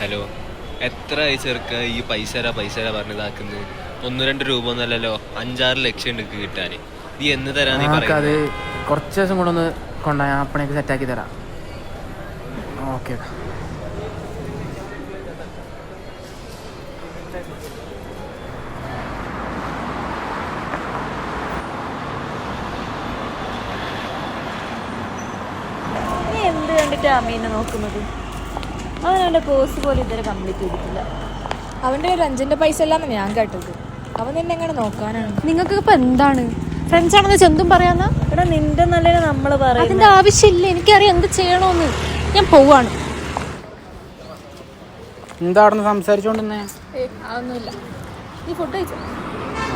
Hello, എത്ര ആയി ചെറുക്ക ഈ പൈസ പറഞ്ഞതാക്കുന്നത്? 1-2 രൂപ ഒന്നല്ലല്ലോ, 5-6 ലക്ഷം ഉണ്ട് കിട്ടാൻ. നീ എന്ന് തരാ നീ അത് പറയുന്നത്? കുറച്ച് ദിവസം കൂടെ ഒന്ന് കൊണ്ടാ ഞാൻ അപ്പണേക്ക് സെറ്റാക്കി തരാം. ഓക്കെ. നീ എന്ത് കണ്ടിട്ട് അമ്മീനെ നോക്കുന്നത്? അവൻ അവൻ്റെ കോഴ്സ് പോലും ഇതുവരെ കംപ്ലീറ്റ് ചെയ്തിട്ടില്ല. അവൻ്റെ ഒരു അഞ്ചിൻ്റെ പൈസ അല്ലാന്ന് ഞാൻ കേട്ടത്. അവൻ നിന്നെ എങ്ങനെ നോക്കാനാണ്? നിങ്ങൾക്ക് ഇപ്പൊ എന്താണ്? ഫ്രണ്ട്സ് ആണെന്ന് ചെന്തും പറയാന്നാ? എടാ നിന്റെ നല്ലതിനെ നമ്മൾ അതിന്റെ പറയുന്നത്. ആവശ്യമില്ല, എനിക്കറിയാം എന്ത് ചെയ്യണോന്ന്. ഞാൻ പോവാണ്. എന്താ അവിടെ നിന്ന് സംസാരിച്ചോണ്ടിരുന്നേ? അതൊന്നുമില്ല. നീ ഫുഡ് കഴിച്ചോ?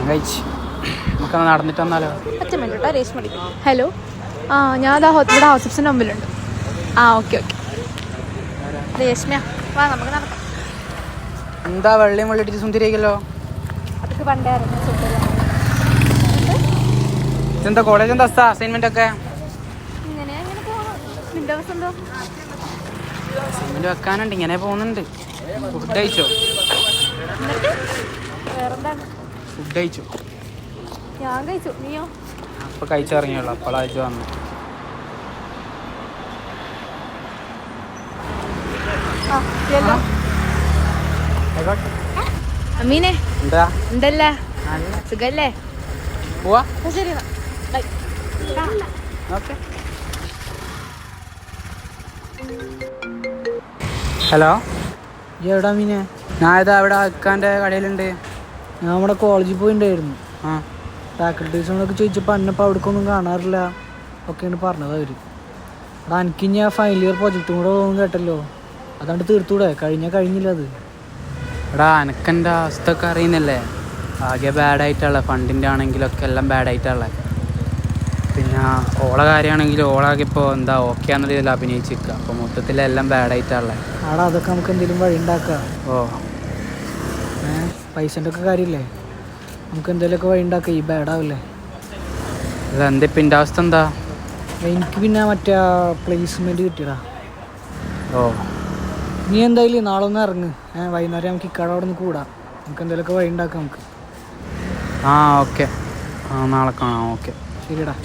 കഴിച്ച് നമുക്ക് നടന്നിട്ട് വന്നാലോ? ഒറ്റ മിനിറ്റ് കേട്ടോ, രേഷ്മ വിളിക്കും. ഹലോ, ഞാൻ ഇവിടെ ഹോസ്പിറ്റലിൻ്റെ മുമ്പിലുണ്ട്. ഓക്കെ. രേഷ്മ വാ, നമുക്ക് നടക്കാം. എന്താ വെള്ളിയും വെള്ളിട്ട് സുന്ദരിക്കല്ലോ? അതൊക്കെ പണ്ടേ അറിഞ്ഞ സുന്ദരം. ഇതെന്താ കോളേജ് എന്താ അസൈൻമെന്റ് ഒക്കെ? ഇങ്ങനെ പോകണം. നിന്റെ അവസ്ഥ എന്തോ? അസൈൻമെന്റ് വെക്കാനുണ്ട്, ഇങ്ങനെ പോകുന്നുണ്ട്. ഫുഡ് കഴിച്ചോ? വേറെന്താണ്? ഫുഡ് കഴിച്ചു. ഞാൻ കഴിച്ചു. നീയോ? അപ്പൊ കഴിച്ചിറങ്ങിയുള്ളൂ, അപ്പോഴാഴ്ച വന്നു. അമ്മീനെ എന്താ എന്തല്ലേ? സുഖല്ലേ? പോവാ. ശരി. ഓക്കെ. ഹലോ, എവിടാ മീനെ? ഞാൻ ഇതാ ഇവിടെ അക്കാൻ്റെ കടയിലുണ്ട്. ഞാൻ നമ്മുടെ കോളേജിൽ പോയിണ്ടായിരുന്നു. ആ, ഫാക്കൽറ്റീസിനോടൊക്കെ ചോദിച്ചപ്പോൾ അന്നപ്പോൾ അവിടേക്കൊന്നും കാണാറില്ല ഒക്കെയാണ് പറഞ്ഞത് അവർ. എടാ എനിക്ക് ഞാൻ ഫൈനൽ ഇയർ പ്രൊജക്റ്റും കൂടെ പോകുന്നു കേട്ടല്ലോ, അതാണ്ട് തീർത്തൂടെ? കഴിഞ്ഞില്ല അത്. എടാ എനക്കെൻ്റെ അവസ്ഥ ഒക്കെ അറിയുന്നില്ലേ? ആകെ ബാഡായിട്ടുള്ള ഫണ്ടിൻ്റെ ആണെങ്കിലൊക്കെ എല്ലാം ബാഡായിട്ടുള്ള. പിന്നെ ഓളെ കാര്യമാണെങ്കിലും ഓളാകെ ഇപ്പോൾ എന്താ ഓക്കെ ആണെന്ന രീതിയിൽ അഭിനയിച്ചിരിക്കുക. അപ്പോൾ മൊത്തത്തിലെല്ലാം ബാഡായിട്ടുള്ള. ആടാ അതൊക്കെ നമുക്ക് എന്തെങ്കിലും വഴി ഉണ്ടാക്കാം. ഓ, പൈസൻ്റെ ഒക്കെ കാര്യമില്ലേ, നമുക്ക് എന്തെങ്കിലുമൊക്കെ വഴി ഉണ്ടാക്കാം. ഈ ബാഡാവില്ലേ? ഇതെന്താ ഇപ്പം എൻ്റെ അവസ്ഥ എന്താ? എനിക്ക് പിന്നെ മറ്റേ പ്ലേസ്മെൻറ്റ് കിട്ടിയടാ. ഓ, നീ എന്തായാലും നാളെ ഒന്ന് ഇറങ്ങ്. വൈകുന്നേരം നമുക്ക് ഇക്കാടെ അവിടെ നിന്ന് കൂടാം. നമുക്ക് എന്തെങ്കിലുമൊക്കെ വഴി ഉണ്ടാക്കാം നമുക്ക്. ഓക്കെ. നാളെ കാണാം. ഓക്കെ, ശരിടാ.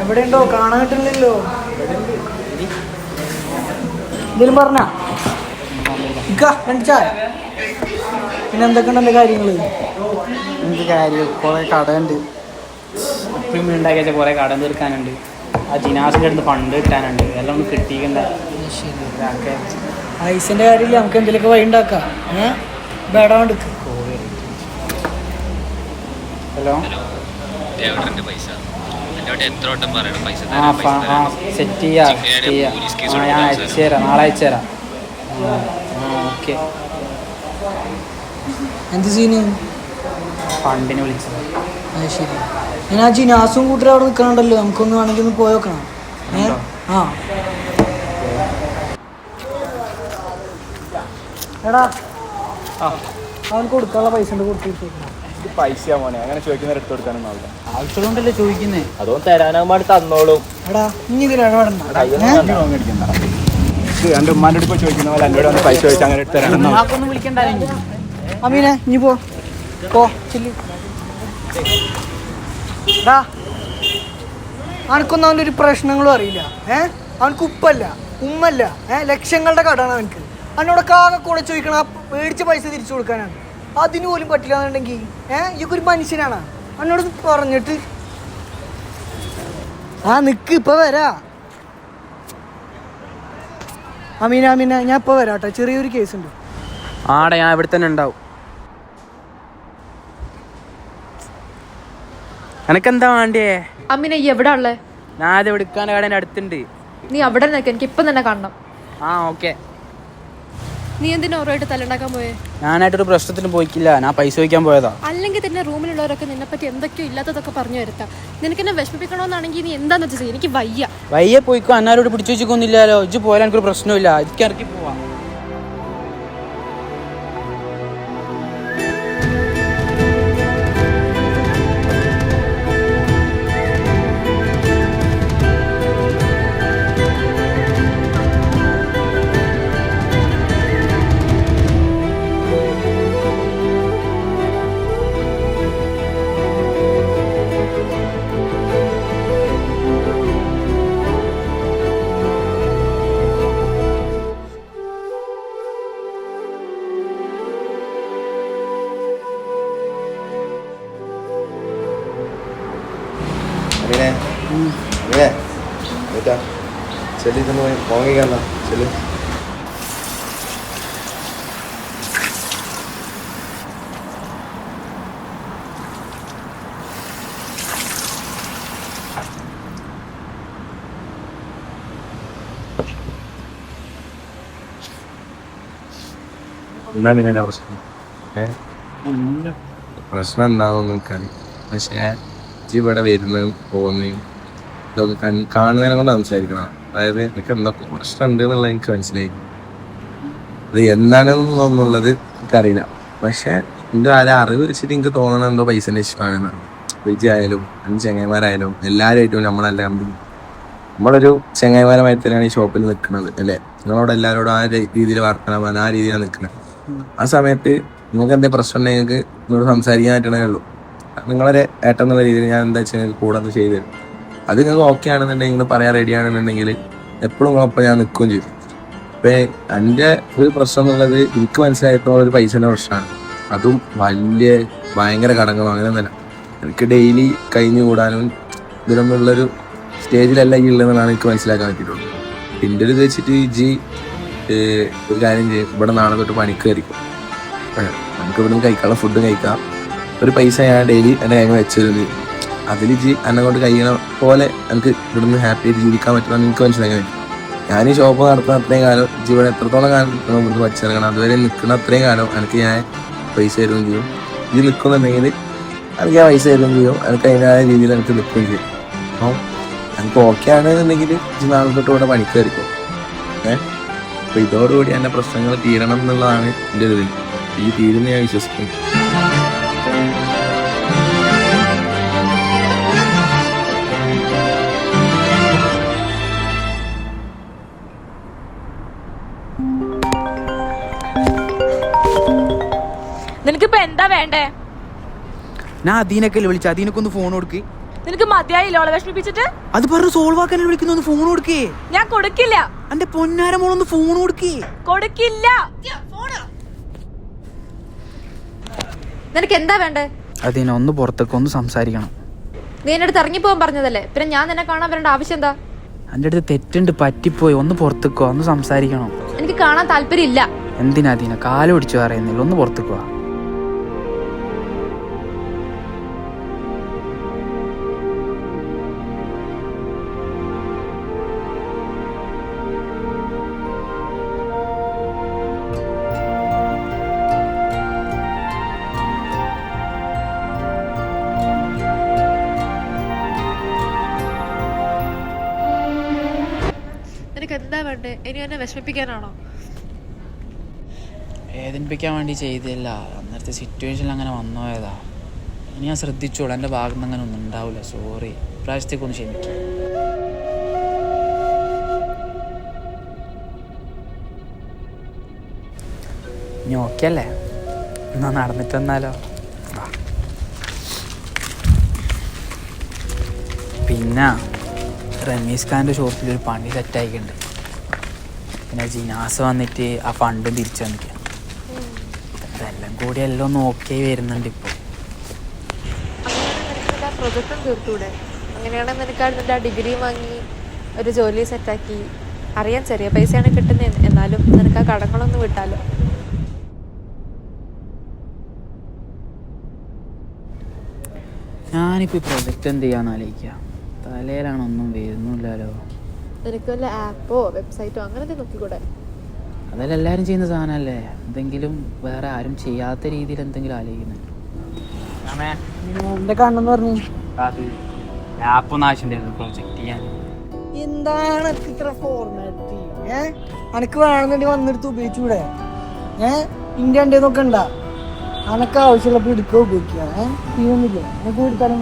എവിടെയുണ്ടോ? കാണാൻ കിട്ടുന്നില്ലല്ലോ. എന്തെങ്കിലും പറഞ്ഞ രണ്ട് ചായ. പിന്നെ എന്തൊക്കെയുണ്ടല്ലോ കാര്യങ്ങൾ? എന്ത് കാര്യം? കുറേ കടയുണ്ട്. ഇപ്പം ഉണ്ടാക്കിയ കുറേ കട തീർക്കാനുണ്ട്. ആ ജിനാസിൻ്റെ അടുത്ത് ഫണ്ട് കിട്ടാനുണ്ട്. എല്ലാം ഒന്ന് കിട്ടിക്കണ്ട. പൈസൻ്റെ കാര്യമില്ല, നമുക്ക് എന്തെങ്കിലുമൊക്കെ വഴി ഉണ്ടാക്കാം. ബേടാണ്ട്. ഹലോ, എവിടെ പൈസ? എന്നോട് എത്ര വട്ടം പറയണം പൈസ സെറ്റ് ചെയ്യാം. ഞാൻ അയച്ചു തരാം, നാളെ അയച്ചു തരാം. ഓക്കെ. എന്ത് സീന്? ഫണ്ടിന് വിളിച്ചത്. അത് ശരി. ഞാൻ ആ ജിനാസും കൂട്ടരും അവിടെ നിൽക്കണുണ്ടല്ലോ, നമുക്കൊന്ന് വേണമെങ്കിൽ ഒന്ന് പോയി നോക്കണം. ആ എടാ അവൻ കൊടുക്കാനുള്ള പൈസ ഉണ്ട്, കൊടുത്തിട്ട് പൈസ മോനെ അങ്ങനെ ചോദിക്കുന്നവരെ എടുത്തു കൊടുക്കാനൊന്നും ആവില്ല. ആവശ്യമുണ്ടല്ലേ ചോദിക്കുന്നേ? അതൊന്നും തരാനാകുമ്പോൾ വേണ്ടി തന്നോളും. എടാ ഇനി ഇതിലിടപെടണ്ട. എൻ്റെ ഉമ്മാൻ്റെ അടുത്ത് ചോദിക്കുന്ന പോലെ എന്നോട് വന്ന് പൈസ ചോദിച്ചാൽ അങ്ങനെ എടുത്ത് തരാനൊന്നും ഉമ്മാക്കൊന്നും വിളിക്കണ്ടായിരുന്നു. അമീനെ ഇനി പോ ചെല്ലി. എടാ അവനക്കൊന്നും അവൻ്റെ ഒരു പ്രശ്നങ്ങളും അറിയില്ല. അവനക്ക് ഉപ്പല്ല ഉമ്മല്ല, ലക്ഷങ്ങളുടെ കടാണ് അവനക്ക്. അവനോടൊക്കെ ആകെ കൂടെ ചോദിക്കണം ആ മേടിച്ച പൈസ തിരിച്ചു കൊടുക്കാനാണ്. അതിന് പോലും പറ്റില്ല എന്നുണ്ടെങ്കിൽ ഇയൊക്കെ ഒരു മനുഷ്യനാണ്. അവനോട് പറഞ്ഞിട്ട് നിക്ക് ഇപ്പൊ വരാ. അമീന ഞാൻ ഇപ്പൊ വരാട്ടോ, ചെറിയൊരു കേസ് ഉണ്ട്. ആടെ ഞാൻ ഇവിടെ തന്നെ ഉണ്ടാവും. എനക്കെന്താ വേണ്ടിയേ? അമ്മിനെ ഈ എവിടെ ഉള്ളേ? ഞാൻ അത് എടുക്കാൻ കടേൻ്റെ അടുത്തുണ്ട്. നീ അവിടെ നിൽക്ക, എനിക്ക് ഇപ്പം തന്നെ കാണണം. ആ ഓക്കെ. നീ എന്തിനാ ഓരോയിട്ട് തല്ലുണ്ടാക്കാൻ പോയേ? ഞാനായിട്ടൊരു പ്രശ്നത്തിന് പോയിക്കില്ല, ഞാൻ പൈസ വയ്ക്കാൻ പോയതാ. അല്ലെങ്കിൽ തന്നെ റൂമിലുള്ളവരൊക്കെ നിന്നെപ്പറ്റി എന്തൊക്കെയോ ഇല്ലാത്തതൊക്കെ പറഞ്ഞു വരുത്താം. നിനക്കെന്നെ വിഷമിപ്പിക്കണമെന്നാണെങ്കിൽ നീ എന്താന്ന് വെച്ചാൽ എനിക്ക് വയ്യ പോയിക്കോ. അന്നാരോട് പിടിച്ചു വെച്ചിക്കൊന്നില്ലല്ലോ. ഇജ്ജ് പോയാൽ എനിക്കൊരു പ്രശ്നമില്ല, എനിക്ക് ഇറക്കി പോവാം. പ്രശ്നം എന്താണെന്ന് എനിക്കറിയാം. പക്ഷേ ഇവിടെ വരുന്നതും പോകുന്നതും ഇതൊക്കെ കാണുന്നതിനെ കൊണ്ട് സംസാരിക്കണം. അതായത് എനിക്ക് എന്തൊക്കെ പ്രശ്നം ഉണ്ട് എന്നുള്ളത് എനിക്ക് മനസ്സിലായി. അത് എന്താണെന്നുള്ളത് എനിക്കറിയില്ല. പക്ഷെ എൻ്റെ അറിവ് വെച്ചിട്ട് എനിക്ക് തോന്നണത് എന്തോ പൈസൻ്റെ ഇഷ്ടമാണെന്നാണ്. വിജയായാലും എൻ്റെ ചങ്ങായിമാരായാലും എല്ലാവരുമായിട്ടും നമ്മളെല്ലാം നമ്മളൊരു ചങ്ങായിമാരമായി തന്നെയാണ് ഈ ഷോപ്പിൽ നിൽക്കുന്നത് അല്ലേ. നിങ്ങളോട് എല്ലാവരോടും ആ രീതിയിൽ വർത്തമാനം ആ രീതിയിലാണ് നിൽക്കുന്നത്. ആ സമയത്ത് നിങ്ങൾക്ക് എന്തെങ്കിലും പ്രശ്നം ഉണ്ടെങ്കിൽ നിങ്ങൾക്ക് നിങ്ങളോട് സംസാരിക്കാനായിട്ടേ ഉള്ളൂ. നിങ്ങളൊരു ഏട്ടൻ എന്നുള്ള രീതിയിൽ ഞാൻ എന്താ വെച്ചാൽ നിങ്ങൾക്ക് കൂടെ ഒന്ന് ചെയ്തു തരും. അത് നിങ്ങൾക്ക് ഓക്കെ ആണെന്നുണ്ടെങ്കിൽ നിങ്ങൾ പറയാൻ റെഡി ആണെന്നുണ്ടെങ്കിൽ എപ്പോഴും നിങ്ങളൊപ്പം ഞാൻ നിൽക്കുകയും ചെയ്യും. ഇപ്പം എൻ്റെ ഒരു പ്രശ്നം എന്നുള്ളത് എനിക്ക് മനസ്സിലായിട്ടുള്ള ഒരു പൈസേൻ്റെ പ്രശ്നമാണ്. അതും ഭയങ്കര കടങ്ങളും അങ്ങനെയൊന്നുമല്ല. എനിക്ക് ഡെയിലി കഴിഞ്ഞു കൂടാനും ഇതിനൊന്നുള്ളൊരു സ്റ്റേജിലല്ല ഈ ഉള്ളതെന്നാണ് എനിക്ക് മനസ്സിലാക്കാൻ പറ്റിയിട്ടുള്ളൂ. എൻ്റെ ഒരു ഇത് വെച്ചിട്ട് ഒരു കാര്യം ചെയ്യും, ഇവിടെ നാളെ തൊട്ട് പണിക്ക് കയറിക്കും. നമുക്ക് ഇവിടുന്ന് കഴിക്കാനുള്ള ഫുഡ് കഴിക്കാം. ഒരു പൈസ ഞാൻ ഡെയിലി എൻ്റെ കൈ വെച്ചിരുന്നത് അതിൽ എന്നെ കൊണ്ട് കഴിയണ പോലെ എനിക്ക് ഇവിടുന്ന് ഹാപ്പി ആയിട്ട് ജീവിക്കാൻ പറ്റുമെന്ന് എനിക്ക് മനസ്സിലാക്കാൻ പറ്റും. ഞാൻ ഈ ഷോപ്പ് നടത്തുന്ന അത്രയും കാലം ഇവിടെ എത്രത്തോളം കാലം ഇവിടുന്ന് പഠിച്ചിറങ്ങണം, അതുവരെ നിൽക്കുന്ന അത്രയും കാലം എനിക്ക് ഞാൻ പൈസ തരുകയും ചെയ്യും. ഇത് നിൽക്കുന്നുണ്ടെങ്കിൽ എനിക്ക് ഞാൻ പൈസ തരുകയും ചെയ്യും. എനിക്ക് അതിൻ്റെതായ രീതിയിൽ എനിക്ക് നിൽക്കുകയും ചെയ്യും. അപ്പോൾ എനിക്ക് ഓക്കെ ആണെന്നുണ്ടെങ്കിൽ നാളെ തൊട്ട് ഇവിടെ പണിക്ക് കയറിക്കും. അപ്പോൾ ഇതോടുകൂടി എൻ്റെ പ്രശ്നങ്ങൾ തീരണം എന്നുള്ളതാണ് എൻ്റെ ഒരു ഇതിൽ. ഈ തീരുന്ന ഞാൻ വിശ്വസിക്കുന്നു. നിനക്കിപ്പോ എന്താ വേണ്ടേ? ഞാൻ അദീനൊക്കെ വിളിച്ച അദീനൊക്കെ ഒന്ന് ഫോൺ കൊടുക്ക്. നിനക്ക് മതിയായില്ലോ അവളെ വിഷമിപ്പിച്ചിട്ട്? അത് പറഞ്ഞു സോൾവ് ആക്കാൻ വിളിക്കുന്ന ഒന്ന് ഫോൺ കൊടുക്കേ. ഞാൻ കൊടുക്കില്ല. എന്റെ പൊന്നാര മോളൊന്ന് ഫോൺ കൊടുക്കേ. കൊടുക്കില്ല. നിനക്ക് എന്താ വേണ്ടേ? അദീന ഒന്ന് പുറത്തേക്ക് ഒന്ന് സംസാരിക്കണം. നീ എന്റെ അടുത്ത് ഇറങ്ങിപ്പോകാൻ പറഞ്ഞതല്ലേ, പിന്നെ ഞാൻ നിന്നെ കാണാൻ വരേണ്ട ആവശ്യം എന്താ? എൻ്റെ അടുത്ത് തെറ്റുണ്ട്, പറ്റിപ്പോയി. ഒന്ന് പുറത്തേക്കോ, ഒന്ന് സംസാരിക്കണം. എനിക്ക് കാണാൻ താല്പര്യം ഇല്ല. എന്തിനാ അദീന കാല് പിടിച്ചു പറയുന്നില്ല, ഒന്ന് പുറത്തേക്കോ. എന്താ വേണ്ടേ? ഇനി എന്നെ വിഷമിപ്പിക്കാനാണോ? വേദനിപ്പിക്കാൻ വേണ്ടി ചെയ്തില്ല, അന്നേരത്തെ സിറ്റുവേഷനിൽ അങ്ങനെ വന്നോയതാ. ഇനി ഞാൻ ശ്രദ്ധിച്ചോളൂ, എൻ്റെ ഭാഗത്ത് നിന്ന് അങ്ങനെ ഒന്നും ഉണ്ടാവില്ല. സോറി, ഇപ്രാവശ്യത്തേക്കൊന്ന് ക്ഷമിക്കും. ഇനി ഓക്കെ അല്ലേ? എന്നാ നടന്നിട്ട് വന്നാലോ? പിന്നെ റമീസ് ഖാൻ്റെ ഷോപ്പിലൊരു പണി സെറ്റായിക്കുന്നുണ്ട്. പിന്നെ ജിനാസ് വന്നിട്ട് ആ ഫണ്ടും തിരിച്ചു തന്നിട്ട് ഇതെല്ലാം കൂടി എല്ലാം ഒന്ന് ഓക്കെ വരുന്നുണ്ട് ഇപ്പോൾ. അങ്ങനെയാണെങ്കിൽ നിനക്ക് പ്രൊജക്റ്റും തീർത്തൂടെ? അങ്ങനെയാണെങ്കിൽ നിനക്ക് നിൻ്റെ ആ ഡിഗ്രി വാങ്ങി ഒരു ജോലി സെറ്റാക്കി, അറിയാൻ ചെറിയ പൈസയാണ് കിട്ടുന്നത്, എന്നാലും നിനക്ക് ആ കടങ്ങളൊന്നും വിട്ടാലോ? ഞാനിപ്പോൾ ഈ പ്രൊജക്റ്റ് എന്ത് ചെയ്യാന്ന് ആലോചിക്കുക. തലയിലാണ് ഒന്നും വരുന്നില്ലല്ലോ. നിനക്ക് വല്ല ആപ്പോ വെബ്സൈറ്റോ അങ്ങനത്തെ നോക്കിക്കൂടെ? അതെല്ലാം എല്ലാവരും ചെയ്യുന്ന സാധനമല്ലേ. എന്തെങ്കിലും വേറെ ആരും ചെയ്യാത്ത രീതിയിൽ എന്തെങ്കിലും ആലോചിക്കുന്നത്. എന്റെ കണ്ണെന്ന് പറഞ്ഞു ആപ്പൊന്നും ആവശ്യമുണ്ടായിരുന്നു പ്രൊജക്റ്റ് ചെയ്യാൻ. എന്താണ് ഇത്ര ഫോർമാലിറ്റി? അനക്ക് വേണമെന്നുണ്ടെങ്കിൽ വന്നെടുത്ത് ഉപയോഗിച്ചൂടെ? ഇന്ത്യ ഉണ്ടെന്നൊക്കെ ഉണ്ടാ, അനക്ക് ആവശ്യമുള്ളപ്പോൾ എടുക്കുക ഉപയോഗിക്കുക. തീരുന്നില്ല എനിക്ക് എടുത്താലും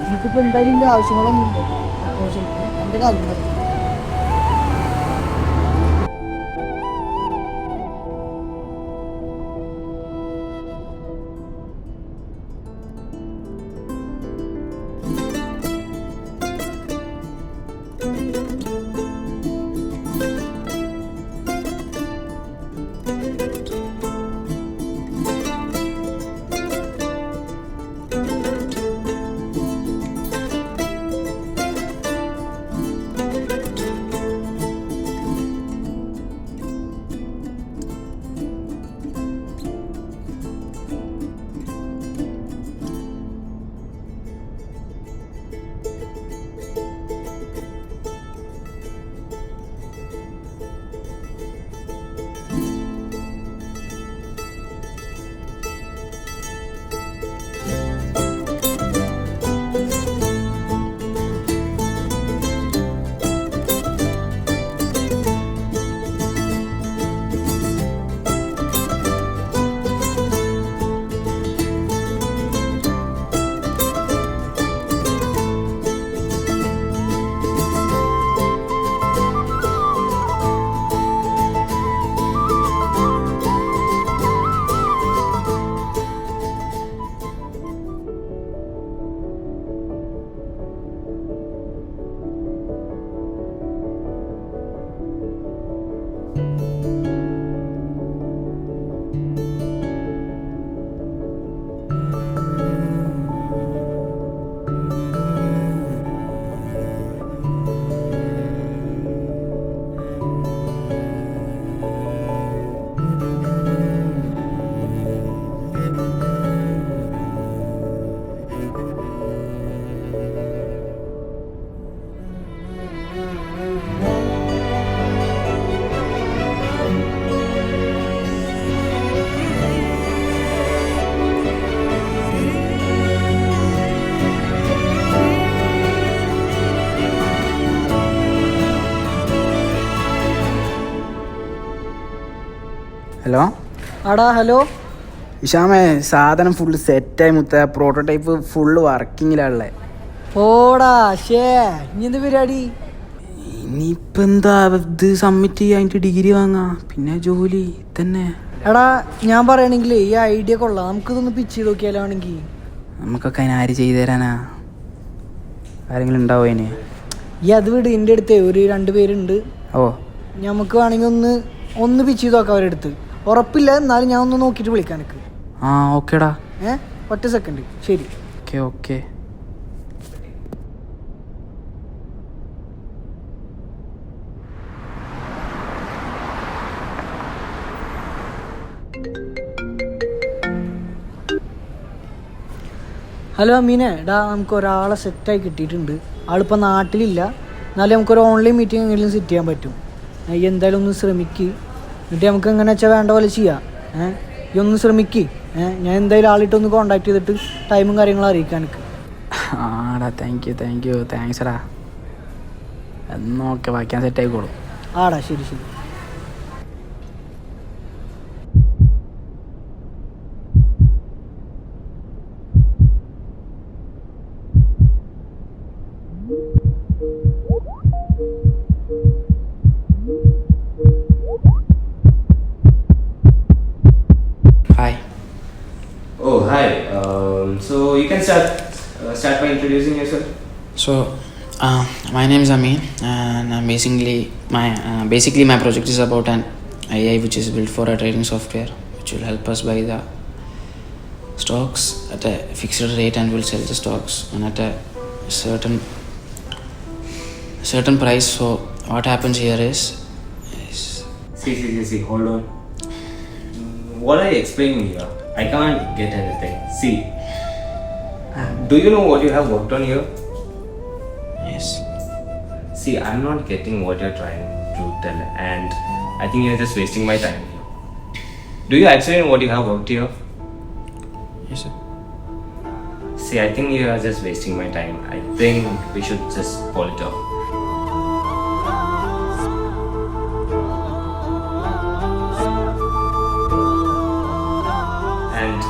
എനിക്കിപ്പോ എന്തായാലും ഇതിന്റെ ആവശ്യങ്ങളൊന്നും ഇല്ല. എന്റെ കാര്യം മതി. ഹലോ ആടാ ഹലോ ഇഷാമേ, സാധനം ഫുള്ള് സെറ്റായി മുത്ത. പ്രോട്ടോടൈപ്പ് ഫുള്ള് വർക്കിങ്ങിലാണുള്ളത്. ഓടാ ഷേ ഇനി എന്ത് പരിപാടി? ഇനിയിപ്പോൾ എന്താ, ഇത് സബ്മിറ്റ് ചെയ്യാൻ ഡിഗ്രി വാങ്ങാം, പിന്നെ ജോലി തന്നെ. എടാ ഞാൻ പറയണെങ്കിൽ ഈ ഐഡിയ കൊള്ളാം, നമുക്കിതൊന്ന് പിച്ച് ചെയ്ത് നോക്കിയാലാണെങ്കിൽ. നമുക്കൊക്കെ അതിന് ആര് ചെയ്തു തരാനാ? ആരെങ്കിലും ഉണ്ടാവോ അതിന്? ഈ അത് വിട്, എൻ്റെ അടുത്ത് ഒരു 2 പേരുണ്ട്. ഓ, നമുക്ക് വേണമെങ്കിൽ ഒന്ന് പിച്ച് ചെയ്ത് നോക്കാം അവരുടെ അടുത്ത്. ഉറപ്പില്ല, എന്നാലും ഞാൻ ഒന്ന് നോക്കിയിട്ട് വിളിക്കാം എനിക്ക്. ആ ഓക്കേടാ. ഒറ്റ സെക്കൻഡ്. ശരി. Okay okay. ഹലോ അമീനെ, എടാ നമുക്ക് ഒരാളെ സെറ്റായി കിട്ടിയിട്ടുണ്ട്. ആളിപ്പോൾ നാട്ടിലില്ല, എന്നാലും നമുക്കൊരു ഓൺലൈൻ മീറ്റിംഗ് എങ്കിലും സെറ്റ് ചെയ്യാൻ പറ്റും. ഈ എന്തായാലും ഒന്ന് ശ്രമിക്ക്, എന്നിട്ട് നമുക്ക് എങ്ങനെ വെച്ചാൽ വേണ്ട പോലെ ചെയ്യാം. ഈ ഒന്ന് ശ്രമിക്ക്. ഞാൻ എന്തായാലും ആളിട്ടൊന്ന് കോൺടാക്ട് ചെയ്തിട്ട് ടൈമും കാര്യങ്ങളും അറിയിക്കാൻ എനിക്ക്. ആടാ, താങ്ക് യു താങ്ക്സ് എടാ. എന്നാൽ ഓക്കെ, ബാക്കി ഞാൻ സെറ്റ് ആയിക്കോളും. ആടാ ശരി ശരി. Hi. Oh, hi. So you can start by introducing yourself. So, my name is Amin, and basically my project is about an AI which is built for a trading software which will help us buy the stocks at a fixed rate and will sell the stocks and at a certain price. So what happens here is See. Hold on. What are you explaining here? I can't get anything. See. Do you know what you have worked on here? yes. See, I'm not getting what you're trying to tell, and I think you're just wasting my time here. Do you actually know what you have worked here? Yes, sir. See, I think you are just wasting my time. I think we should just call it off. And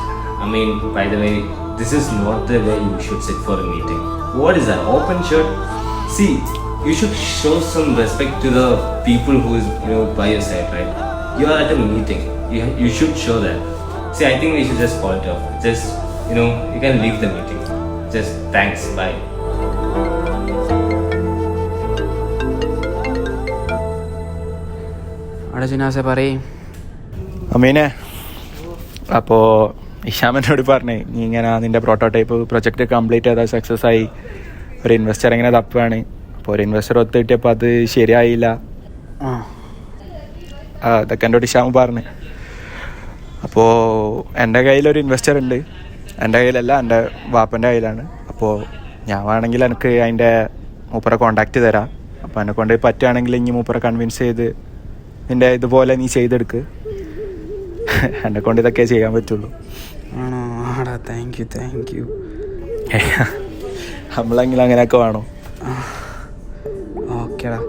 I mean, by the way, this is not the way you should sit for a meeting. What is that? Open shirt? See, you should show some respect to the people who is by your side, right? You are at a meeting. You should show that. See, I think we should just call it off. Just you can leave the meeting. Just thanks. Bye. അവിടെ ജിനാസെ പറയും. അമീനെ, അപ്പോൾ ഇഷാമിനോട് പറഞ്ഞേ നീ ഇങ്ങനെ നിൻ്റെ prototype project complete ചെയ്താൽ success ആയി, ഒരു ഇൻവെസ്റ്റർ ഇങ്ങനെ തപ്പുകയാണ്. അപ്പോൾ ഒരു ഇൻവെസ്റ്റർ ഒത്ത് കിട്ടിയപ്പോൾ അത് ശരിയായില്ല. അതൊക്കെ എന്നോട് ഇഷാമ് പറഞ്ഞു. അപ്പോൾ എൻ്റെ കയ്യിലൊരു ഇൻവെസ്റ്റർ ഉണ്ട്. എൻ്റെ കയ്യിലല്ല, എൻ്റെ വാപ്പൻ്റെ കയ്യിലാണ്. അപ്പോൾ ഞാൻ വേണമെങ്കിൽ എനിക്ക് അതിൻ്റെ മൂപ്പറെ കോണ്ടാക്റ്റ് തരാം. അപ്പോൾ എന്നെ കൊണ്ട് പറ്റുകയാണെങ്കിൽ ഇനി മൂപ്പറെ കൺവിൻസ് ചെയ്ത് നിൻ്റെ ഇതുപോലെ നീ ചെയ്തെടുക്ക്. എന്നെ കൊണ്ട് ഇതൊക്കെ ചെയ്യാൻ പറ്റുള്ളൂ. ആണോ? ആടാ, താങ്ക് യു. നമ്മളെങ്കിലും അങ്ങനെയൊക്കെ വേണോ? ഓക്കേടാ.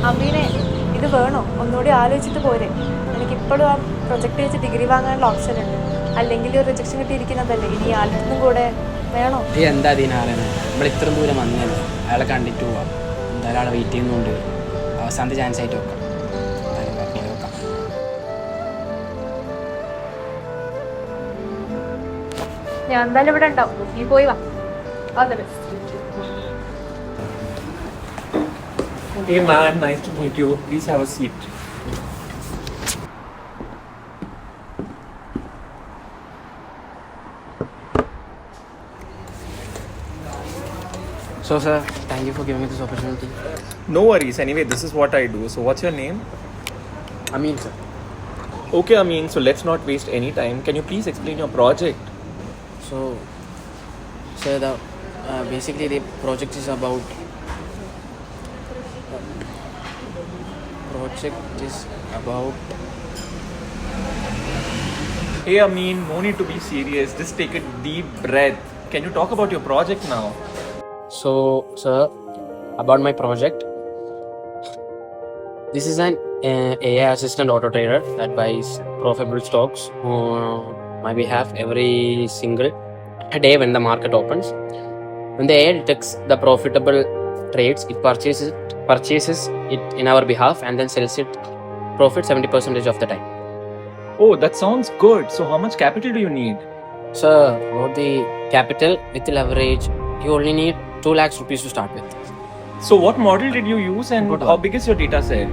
അമ്മീനെ, ഇത് വേണോ? ഒന്നുകൂടി ആലോചിച്ചിട്ട് പോരെ. എനിക്കിപ്പോഴും ആ പ്രൊജക്റ്റ് വെച്ച് ഡിഗ്രി വാങ്ങാനുള്ള ഓപ്ഷൻ ഉണ്ട്. അല്ലെങ്കിൽ ഒരു റിജക്ഷൻ കിട്ടിയിരിക്കുന്നതല്ലേ, ഇനി ആളും കൂടെ വേണോ? എന്താ അതിനാളെ നമ്മൾ ഇത്ര ദൂരം വന്നല്ലേ, അയാളെ കണ്ടിട്ട് പോവാം. എന്തായാലും ആളെ വെയിറ്റ് ചെയ്യുന്നുണ്ട്. അവസാനത്തെ ചാൻസ് ആയിട്ട് വെക്കാം. ഞാൻ എന്തായാലും ഇവിടെ ഉണ്ടാവും. നീ പോയി വാ. അതെ. Hey man, nice to meet you. Please have a seat. So sir, thank you for giving me this opportunity. No worries. Anyway, this is what I do. So what's your name? Amin sir. Okay, Amin. So let's not waste any time. Can you please explain your project? So sir, basically the project is about Hey Amin, no need to be serious. Just take a deep breath. Can you talk about your project now? So sir, about my project, this is an AI assistant auto trader that buys profitable stocks on my behalf every single day when the market opens. When the AI detects the profitable trades, it purchases it in our behalf and then sells it profit 70% of the time. Oh, that sounds good. So how much capital do you need? So about the capital, with leverage, you only need 2 lakhs rupees to start with. So what model did you use and Good how one. big is your data set?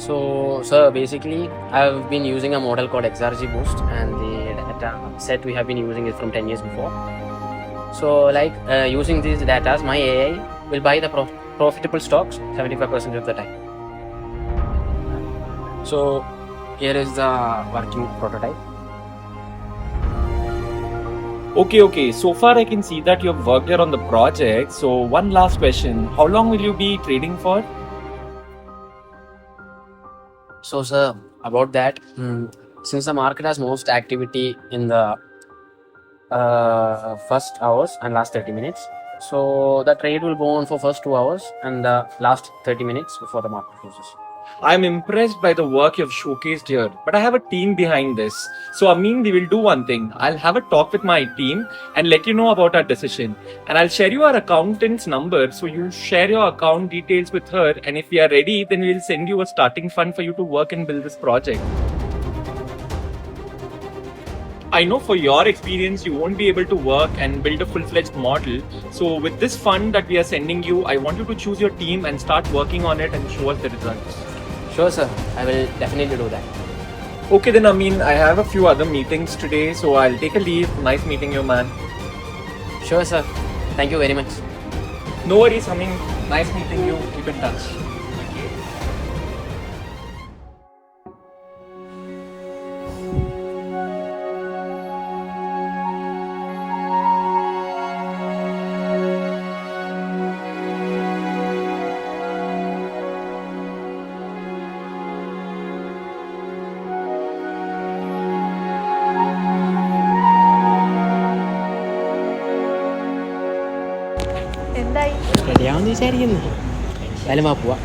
So sir, basically I've been using a model called XRG Boost, and the data set we have been using is from 10 years before. So using these data, my AI will buy the profitable stocks 75% of the time. So here is the working prototype. Okay. So far, I can see that you've worked here on the project. So, one last question. How long will you be trading for? So, sir, about that, since the market has most activity in the first hours and last 30 minutes, so the trade will go on for first 2 hours and the last 30 minutes before the market closes. I'm impressed by the work you've showcased here, but I have a team behind this. So, Amin, we will do one thing. I'll have a talk with my team and let you know about our decision. And I'll share you our accountant's number, so you share your account details with her. And if we are ready, then we'll send you a starting fund for you to work and build this project. I know for your experience, you won't be able to work and build a full-fledged model. So with this fund that we are sending you, I want you to choose your team and start working on it and show us the results. Sure, sir. I will definitely do that. Okay then, Amin, I have a few other meetings today, so I'll take a leave. Nice meeting you, man. Sure, sir. Thank you very much. No worries, Amin. Nice meeting you. Keep in touch. എന്തായി? ശരിയാവെന്ന് വിചാരിക്കുന്നു. എന്തായാലും വാ പോവാ.